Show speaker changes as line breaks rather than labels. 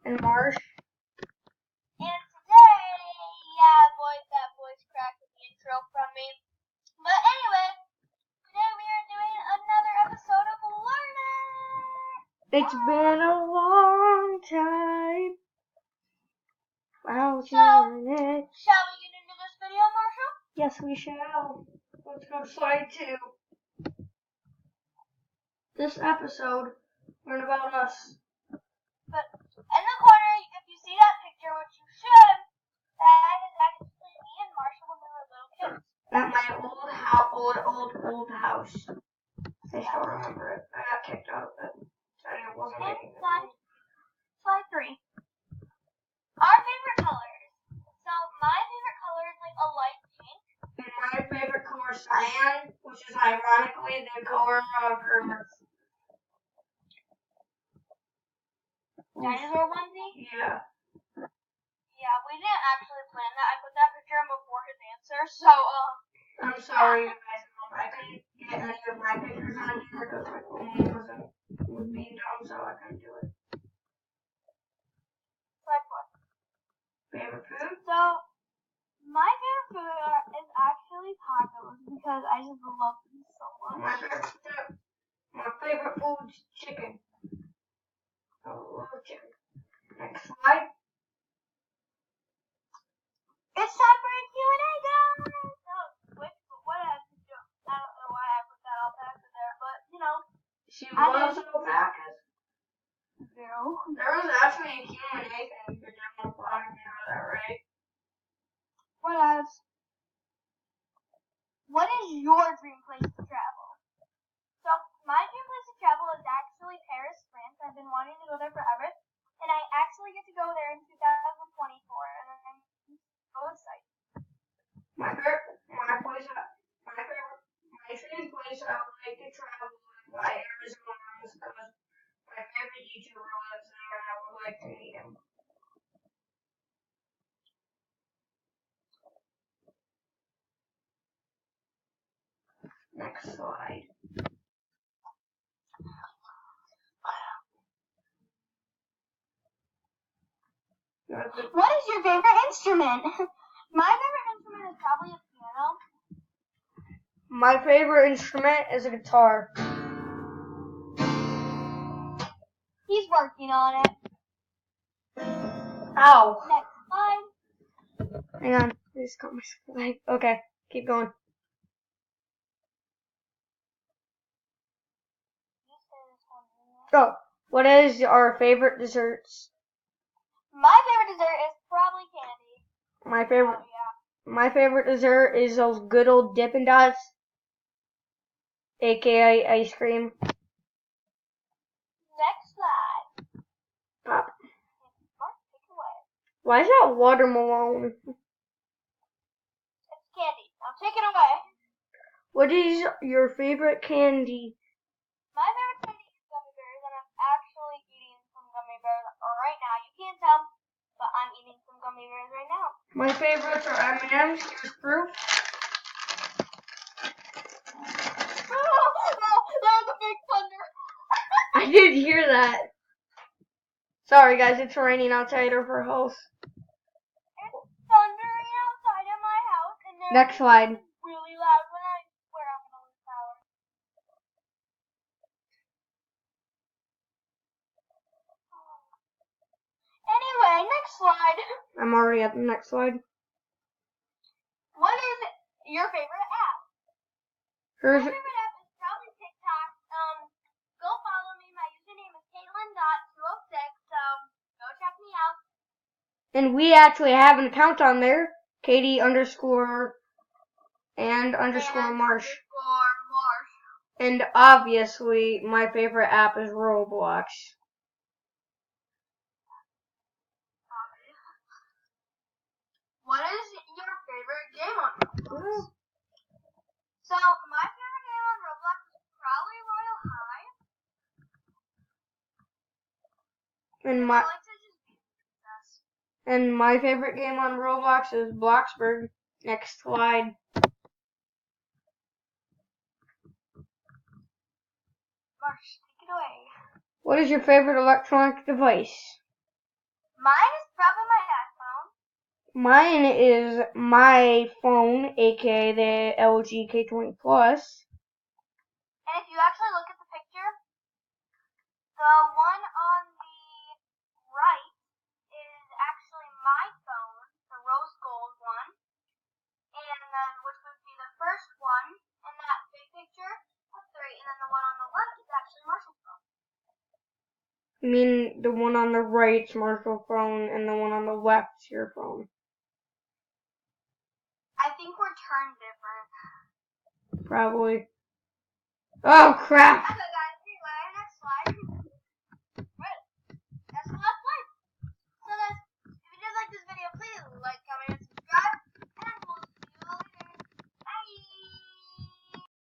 and Marsh.
And today, yeah, boys, that voice cracked with the intro from me. But anyway, today we are doing another episode of Learning.
It's been a long time. Wow,
So,
learn it.
shall we get into this video, Marshall?
Yes, we shall. Let's go to slide 2. This episode, learn about us.
But in the corner, if you see that picture, which you should, that is actually me and Marshall when we were little kids.
At my old house. I still remember it. I got kicked out of it. I wasn't making it.
Slide 3. Our favorite colors. So my favorite color is like a light pink.
And my favorite color is cyan, which is ironically the color of Earth.
Dinosaur onesie?
Yeah.
Yeah, we didn't actually plan that. I put that picture in before his answer, so
I'm sorry, guys. I couldn't get any of my pictures on here because my phone was being dumb, so I couldn't do it.
slide 4.
Favorite food?
So my favorite food is actually tacos because I just love them so much.
My favorite food is chicken. I love chicken. Next slide.
It's time for a Q&A, guys. What I don't know why I put that alpaca there, but you know.
She loves alpacas.
No.
There was actually a Q&A thing for down the blog. You know that, right?
What else? What is your dream place to travel? So my dream place to travel is actually Paris, France. I've been wanting to go there forever, and I actually get to go there in 2024, and I'm so excited.
My dream place I would like to travel is by Arizona because my favorite YouTuber lives there and I would like to meet him. Next slide.
What is your favorite instrument? My favorite instrument is probably a piano.
My favorite instrument is a guitar.
He's working on it.
Ow.
Next slide.
Hang on. I just got my slide. Okay, keep going. Oh, what is our favorite desserts?
My favorite dessert is probably candy.
My favorite dessert is those good old Dippin' Dots, aka ice cream.
Next slide.
Pop.
Mark, take it away.
Why is that watermelon?
It's candy. Now take it away.
What is your favorite candy?
My favorite candy is gummy bears, and I'm actually eating some gummy bears right now. You can't tell, but I'm eating some gummy bears right now.
My favorites are M&M's, Here's proof.
That was a big thunder.
I did hear that. Sorry guys, it's raining outside of our house.
It's thundering outside of my house, and
Next slide.
really loud when I swear I'm gonna lose power. Anyway, next slide.
I'm already at the next slide.
What is your favorite app?
Hers.
My favorite app is probably TikTok. Go follow me. My username is Caitlin.206, so go check me out.
And we actually have an account on there. Katie _ and _ Marsh. And obviously, my favorite app is Roblox.
What is your favorite game on Roblox? So, my favorite game on Roblox is probably Royal High. I like to just be princess.
And my favorite game on Roblox is Bloxburg. Next slide.
Marsh, take it away.
What is your favorite electronic device?
Mine is probably my iPhone.
Mine is my phone, aka the LG K20 Plus.
And if you actually look at the picture, the one on the right is actually my phone, the rose gold one. And then, which would be the first one in that big picture of 3. And then the one on the left is actually Marshall's phone.
I mean, the one on the right's Marshall's phone, and the one on the left's your phone.
I think we're turned different.
Probably. Oh, crap!
Okay, guys.